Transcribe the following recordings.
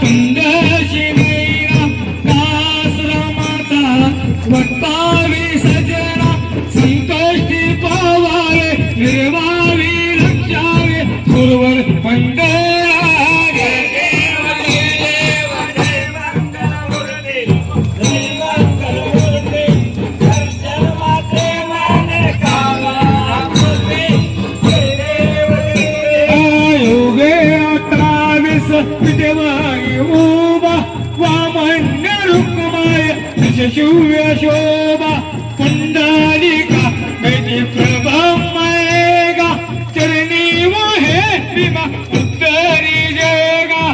कुंदशी मैना आश्रमाचा वक्तावी सजना संकष्टी पावावे निर्वावी लक्षावे गुरुवर मंडळा शिव्य शोभा पुंडलिका गती प्रभमयेगा चरणी वाहे विमा उत्तरी जगा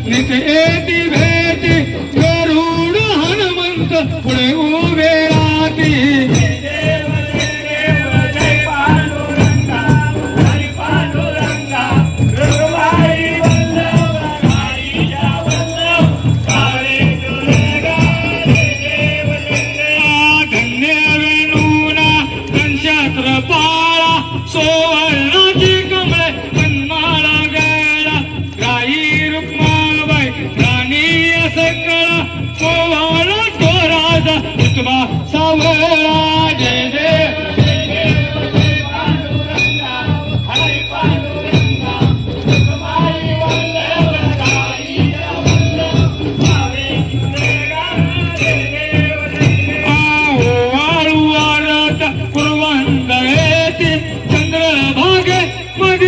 नितेती भेटी गरुड हनुमंत पुढे उभे राहती धन्य वेणूना घनशास्त्र पाळा सोवर्णाची कमळे कन्माळा गेला गाई रुक्माबाई राणी सकळा सोवाळा तो राजा तुमा सावळा जय जय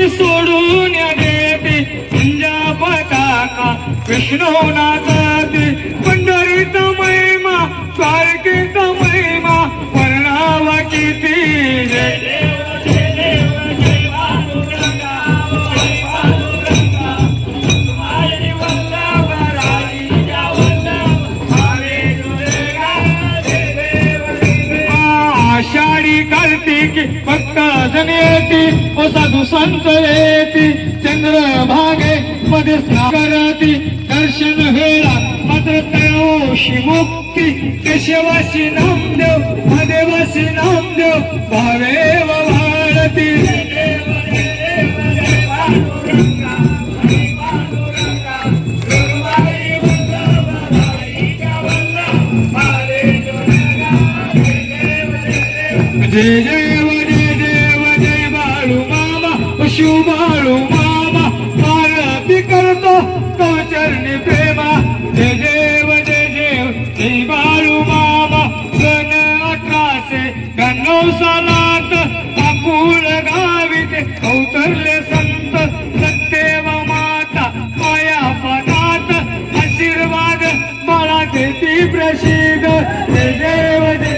सोडून देते तुझ्या पताका विष्णू नाचते पंढरीत महिमा पालखीत महिमा वर्णावा किती आषाढी कार्तिकी भक्त जण येती ओ साधू संत येती चंद्रभागे मध्ये करती दर्शन वेळा मात्र तयोशी मुक्ती केशवासी नामदेव महादेवासी नामदेव भावेव भारती जय देव जय देव जय बाळू मामा शिव बाळू मामा आरती करतो तो चरणी प्रेमा जय देव जय बाळू मामा सन 1892 सालात आकुळ गावीचे अवतरले संत सत्यव माता माया पदात आशीर्वाद बाळा देती प्रसिद्ध जय देव जय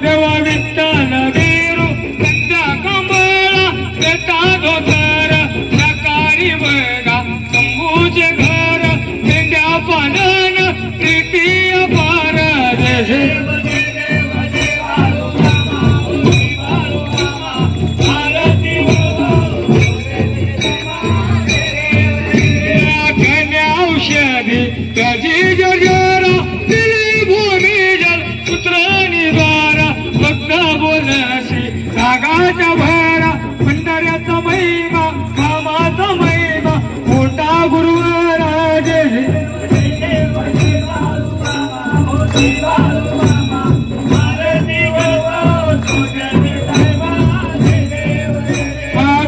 देवा विठ्ठल वीरू सध्या कमळा देता धोतर नकारी बघा शंभूचे घर मेंढ्या पालन तृतीय पार औषधी त्याची जरा दिली भूमी जल पुत्रानी द्वारा भक्त बोलशी नागाच्या भरा पंढऱ्याचा महिमा कामाचा महिमा मोठा गुरुवारा जय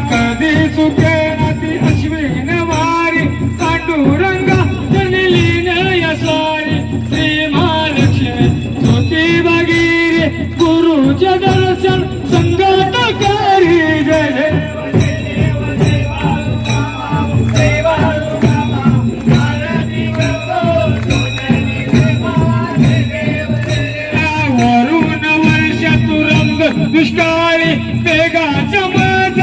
कधी सुखे नाती अश्विन वारी पांडुरंगा जनलीन यसारी श्री महालक्ष्मी ज्योती भगीरे गुरुचे दर्शन संगतकारी जय जय वरुण वर्ष तुरंग दुष्काळी वेगाच्या माझ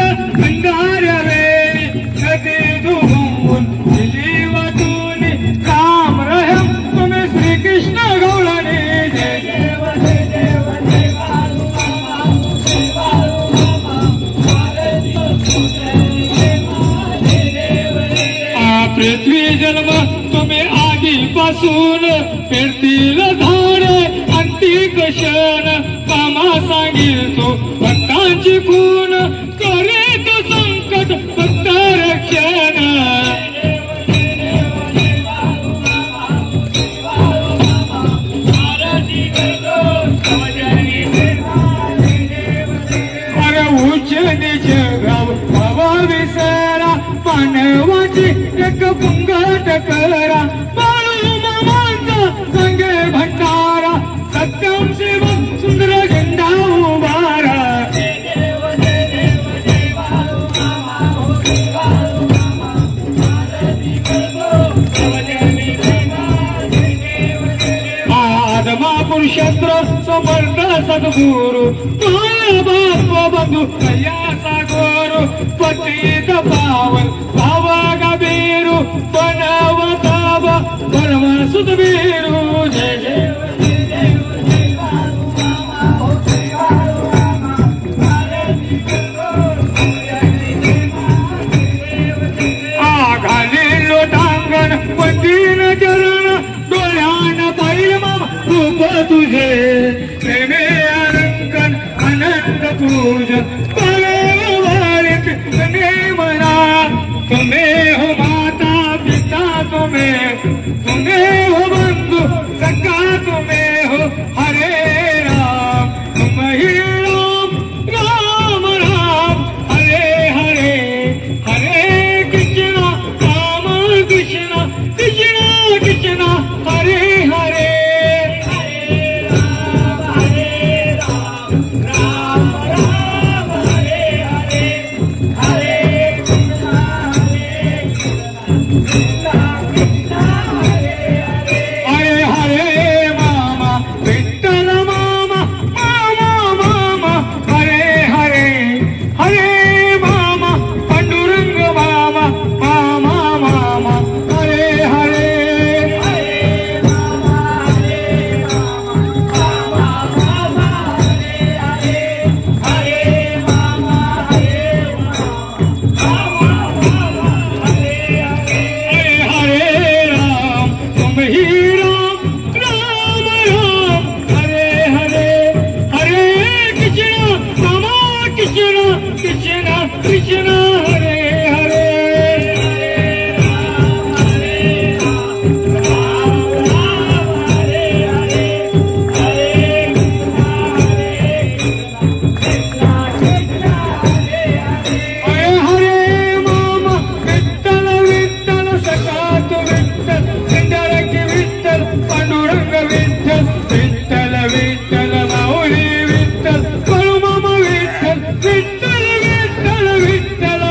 पासून पेरतील झाडे अंतिक क्षण कामा सांगितो भक्तांची खून करीत संकट भक्त रक्षण अरे उच्च निच गाव बाबा विसरा मानवाची एक पुंगट करा बाळू मामांचा संगे भंडारा सत्यम शिवम सुंदर झेंडा उभारा आदमा पुरुषत्र समर्थ सद्गुरु माया बाप बंधू कयाचा गोरू पतित पावन भावा बेरू बनवताव परम सुतवीरू जय जय आघाली लोटांगण वंदीन चरण डोळ्यान पाहिल मामा रूप तुझे प्रेमे अलंकन अनंत पूजन तुम्हें हो माता पिता तुम्हें हो बंधु सखा तुम्हें हो हरे राम तुम ही राम राम राम हरे हरे हरे कृष्णा राम कृष्णा कृष्णा कृष्णा हरे हरे विठ्ठल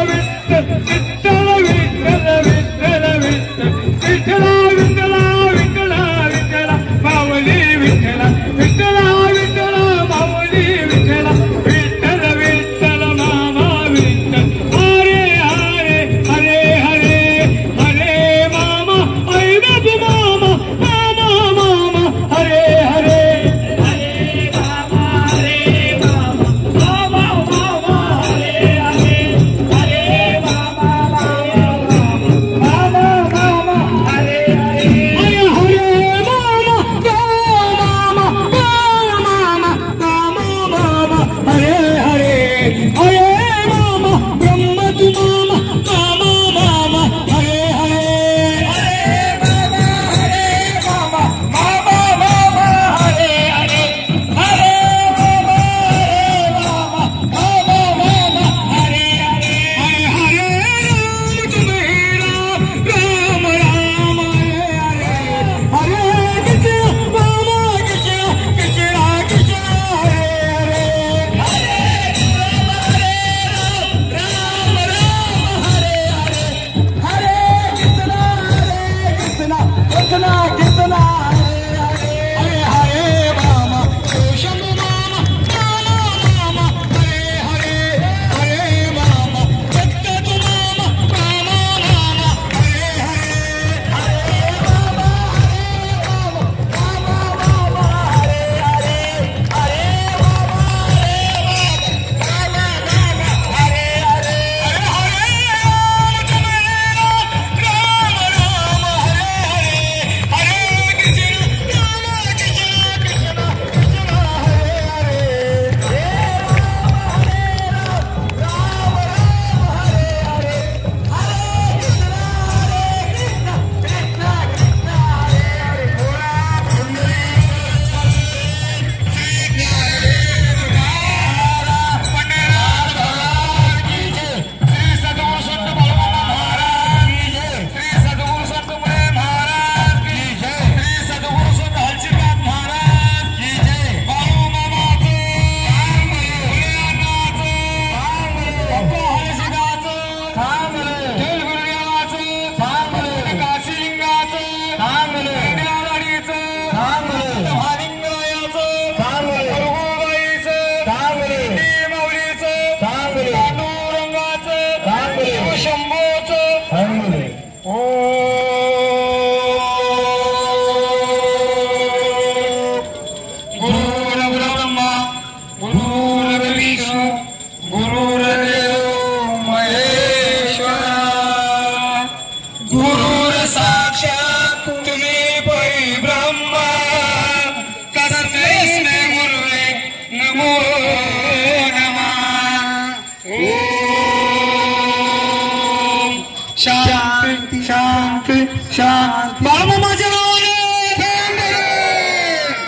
शांती शांती शांती बाळमामाच्या नावाने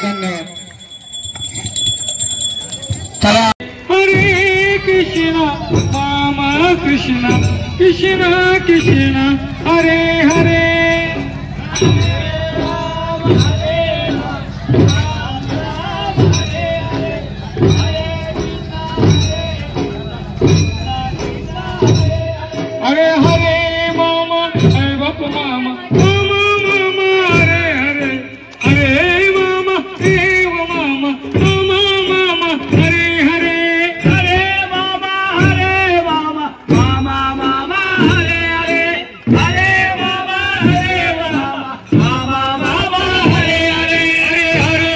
धन्यवाद. चला. हरे कृष्ण राम कृष्ण कृष्ण कृष्ण हरे हरे हरे हरे मामा हरे बाप मामा मामा मामा हरे हरे हरे मामा देव मामा मामा मामा हरे हरे हरे मामा मामा मामा हरे हरे हरे मामा मामा हरे हरे हरे हरे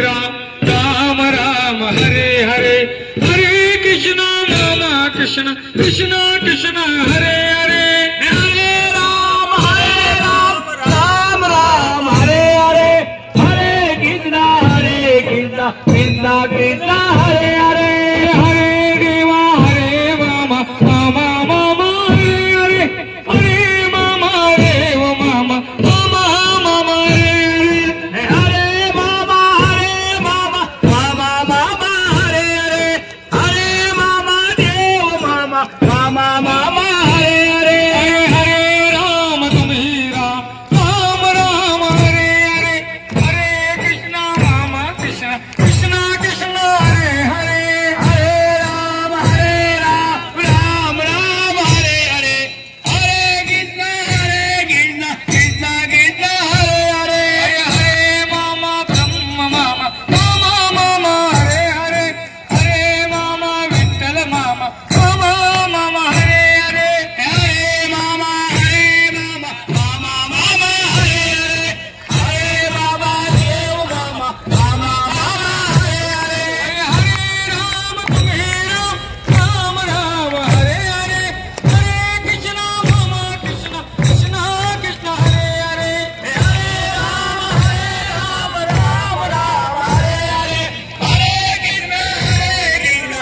राम राम राम हरे हरे हरे कृष्ण मामा कृष्ण कृष्ण कृष्ण हरे हरे हरे राम राम राम हरे हरे हरे कृष्ण कृष्ण कृष्ण हरे हरे हरे देवा हरे मामा मामा मामा हरे हरे हरे मामा देव मामा मामा मामा हरे हरे हरे मामा मामा मामा हरे हरे हरे मामा देव मामा मामा मामा हरे हरे हरे राम तुम ही राम राम हरे हरे हरे कृष्ण मामा कृष्ण कृष्ण कृष्ण हरे हरे हरे राम राम राम हरे हरे हरे कृष्ण कृष्ण कृष्ण हरे हरे हरे मामा ब्रह्म मामा मामा मामा हरे हरे हरे मामा विठ्ठल मामा मामा मामा हरे हरे हरे मामा मामा मामा हरे हरे हरे बाबा देव मामा मामा मामा हरे हरे हरे राम तुम ही राम राम हरे हरे हरे कृष्ण मामा कृष्ण कृष्ण कृष्ण हरे हरे हरे राम राम हरे हरे हरे कृष्ण कृष्ण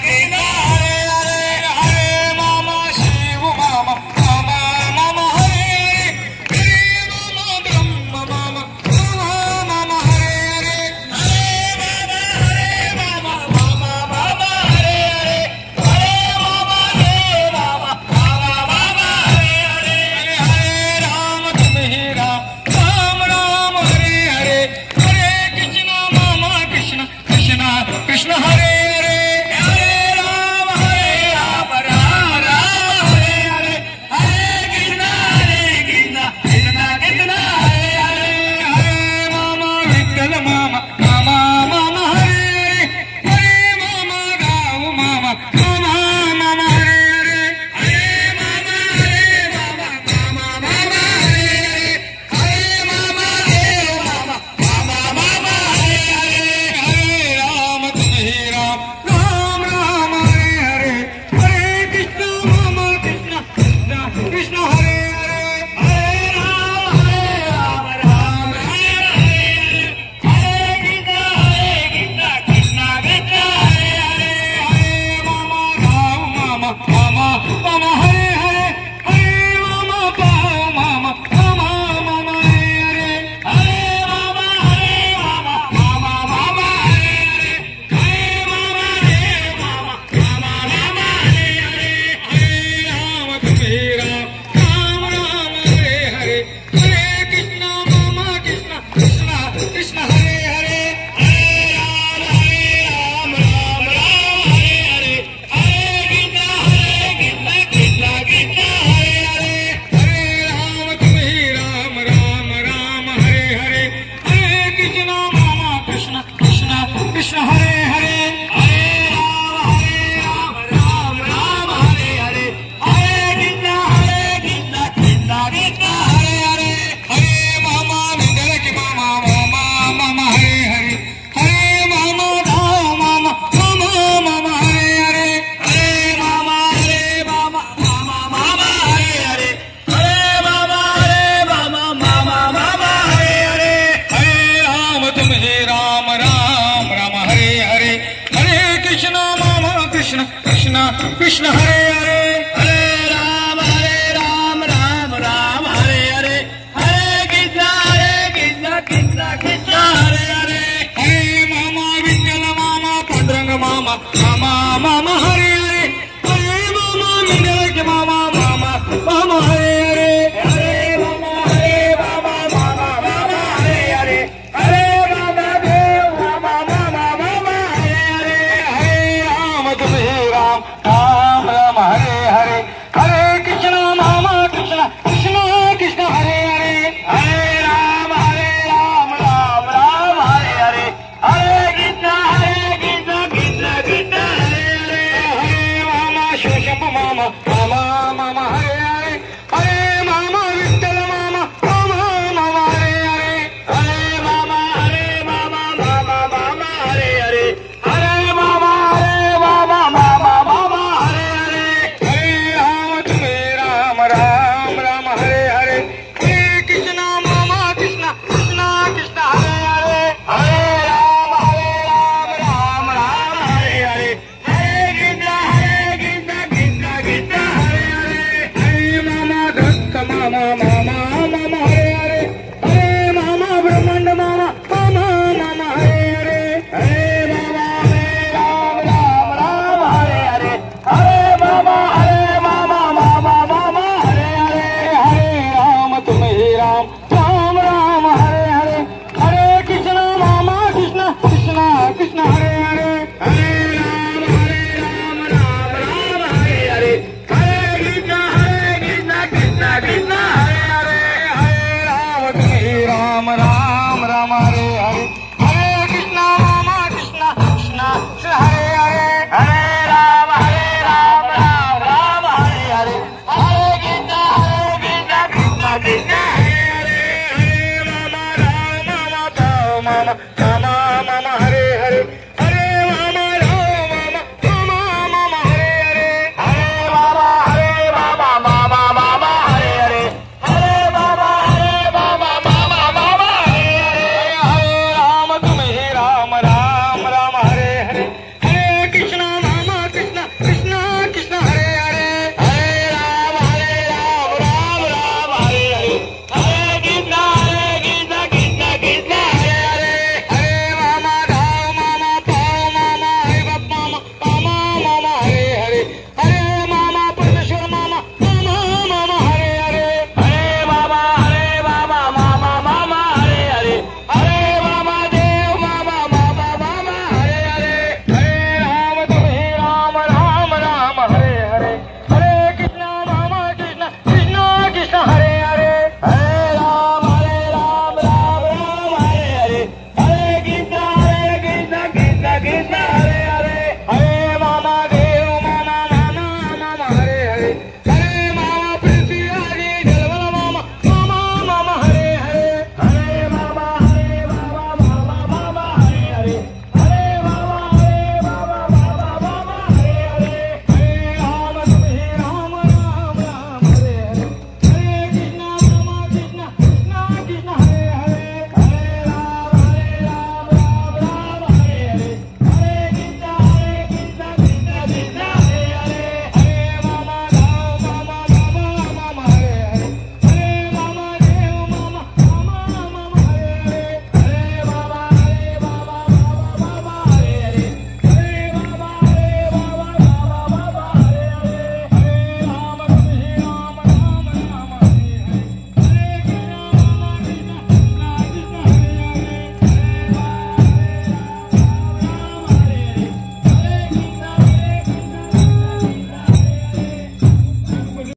कृष्ण हरे हरे हरे मामा शिव मामा मामा मामा हरे हरे हरे मामा ब्रह्म मामा मामा मामा हरे हरे हरे मामा मामा मामा हरे हरे हरे मामा देव मामा मामा मामा हरे हरे हरे राम तुम ही राम राम हरे हरे हरे कृष्ण मामा कृष्ण कृष्ण कृष्ण हरे हरे हरे राम राम राम हरे हरे हरे कृष्ण कृष्ण कृष्ण हरे हरे हरे मामा विठ्ठल मामा मामा मामा हरे हरे हरे मामा गाव मामा मामा मामा हरे हरे हरे मामा मामा मामा हरे हरे हरे मामा देव मामा मामा मामा हरे हरे हरे राम तुम ही राम राम हरे हरे हरे कृष्ण मामा कृष्ण कृष्ण कृष्ण हरे हरे हरे राम राम हरे हरे हरे कृष्ण कृष्ण कृष्ण हरे हरे हरे मामा राम मामा मामा मामा हरे हरे हरे मामा पाव मामा मामा मामा हरे हरे हरे मामा मामा मामा हरे हरे हरे मामा देव मामा मामा मामा हरे हरे हरे राम तुम ही राम राम हरे हरे हरे कृष्ण मामा कृष्ण कृष्ण कृष्ण हरे हरे हरे राम राम हरे हरे हरे कृष्ण कृष्ण कृष्ण हरे हरे हरे राम तुम ही राम राम हरे हरे हरे कृष्ण मामा कृष्ण कृष्ण कृष्ण हरे हरे हरे राम राम हरे हरे हरे कृष्ण कृष्ण कृष्ण हरे हरे हरे मामा विंदर के मामा मामा मामा हरे हरे हरे मामा दाव मामा मामा मामा हरे हरे हरे मामा मामा मामा हरे हरे हरे मामा मामा मामा हरे हरे हरे राम तुम ही राम राम हरे हरे हरे कृष्ण मामा कृष्ण कृष्ण कृष्ण हरे हरे हरे राम मामा मामा हरे हरे हरे मामा मेंढराचे मामा मामा मामा हरे